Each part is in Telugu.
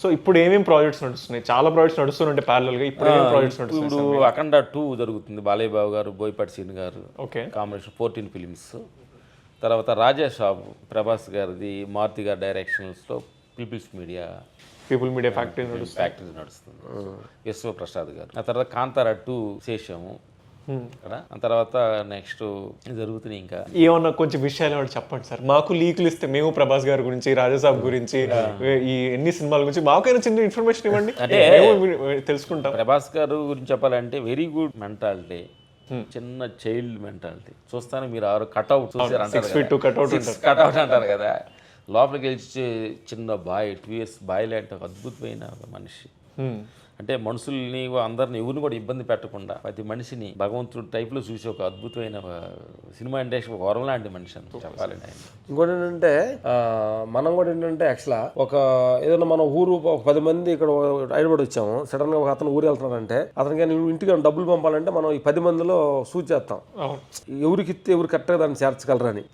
సో ఇప్పుడు ఏమేమి ప్రాజెక్ట్స్ నడుస్తున్నాయి? చాలా ప్రాజెక్ట్స్ నడుస్తుంటే ప్యారలల్ గా ఇప్పుడు ఏమేమి ప్రాజెక్ట్స్ నడుస్తున్నాయి? ఇప్పుడు అఖండ 2 జరుగుతుంది, బాలయ్య బాబు గారు, బోయపాటి సీన్ గారు ఓకే. Combination 14 films. తర్వాత రాజా షాబ్ ప్రభాస్ గారిది, మారుతి గారి డైరెక్షన్స్లో పీపుల్స్ మీడియా ఫ్యాక్టరీ నడుస్తుంది, విశ్వప్రసాద్ గారు. ఆ తర్వాత కాంతారా 2 చేసాము ఇక్కడ. ఆ తర్వాత నెక్స్ట్ జరుగుతున్నాయి. ఇంకా ఏమన్నా కొంచెం విషయాలు ఏమన్నా చెప్పండి సార్. మాకు లీకులు ఇస్తే మేము ప్రభాస్ గారి గురించి, రాజాసాబ్ గురించి, ఈ ఎన్ని సినిమాల గురించి మాకైనా చిన్న ఇన్ఫర్మేషన్ ఇవ్వండి, అంటే తెలుసుకుంటాం. ప్రభాస్ గారు గురించి చెప్పాలంటే వెరీ గుడ్ మెంటాలిటీ, చిన్న చైల్డ్ మెంటాలిటీ. చూస్తాను మీరు కట్అవుట్ చూసారు కట్అవుట్ అంటారు కదా, లోపలికి వెళ్ళి చిన్న బాయ్ 2 years బాయ్ లాంటి ఒక అద్భుతమైన మనిషి. అంటే మనుషుల్ని అందరిని ఎవరిని కూడా ఇబ్బంది పెట్టకుండా ప్రతి మనిషిని భగవంతుడు టైప్లో చూసి ఒక అద్భుతమైన సినిమా ఇండస్ట్రీ ఒక వరం లాంటి మనిషి అని చెప్పాలండి ఆయన. ఇంకోటి ఏంటంటే మనం కూడా ఏంటంటే యాక్చువల్గా ఒక ఏదైనా మన ఊరు ఒక 10 మంది ఇక్కడ హైదరాబాద్ వచ్చాము, సడన్గా ఒక అతను ఊరు వెళ్తున్నారంటే అతనికి ఇంటికి డబ్బులు పంపాలంటే మనం ఈ 10 మందిలో సూచేస్తాం ఎవరికి ఇస్తే ఎవరు కరెక్ట్గా దాన్ని చేర్చగలరని.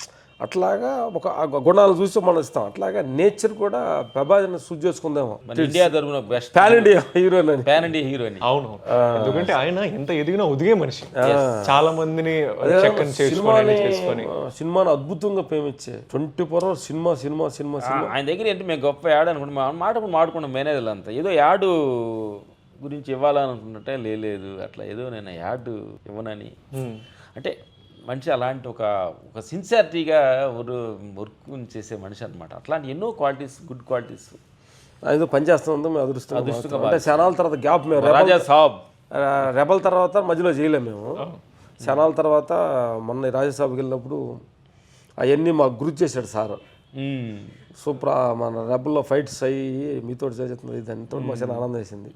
అట్లాగా ఒక గుణాలు చూసి మనం ఇస్తాం. అట్లాగా నేచర్ కూడా ప్రభాస్ని సూట్ చేసుకుందాము. ఇండియా తరపున best pan India heroine heroine. అవును, ఎందుకంటే ఆయన ఎంత ఎదిగినా ఒదిగే మనిషి, చాలా మందిని సినిమాను అద్భుతంగా ప్రేమించే 24 hours cinema cinema cinema cinema. ఆయన దగ్గర ఏంటి మేము గొప్ప యాడ్ అనుకుంటాం, మాట్లాడుకున్నాం మేనేజర్లు అంతా. ఏదో యాడ్ గురించి ఇవ్వాలనుకున్నట్టే లేదు, అట్లా ఏదో నేను యాడ్ ఇవ్వనని. అంటే మనిషి అలాంటి ఒక సిన్సియారిటీగా వర్క్ చేసే మనిషి అనమాట. అట్లాంటి ఎన్నో క్వాలిటీస్, గుడ్ క్వాలిటీస్ ఏదో పనిచేస్తుందో మేము అదృష్టంగా. అంటే శనాల తర్వాత గ్యాప్, మేము రాజా సాబ్ రెబల్ తర్వాత మధ్యలో చేయలేము మేము. శనాల తర్వాత మొన్న రాజాసాబ్కి వెళ్ళినప్పుడు అవన్నీ మాకు గుర్తు చేశాడు సార్. సూపర్, మన రెబల్లో ఫైట్స్ అయ్యి మీతో చేస్తున్నది దానితో మాకు చాలా ఆనందం వేసింది.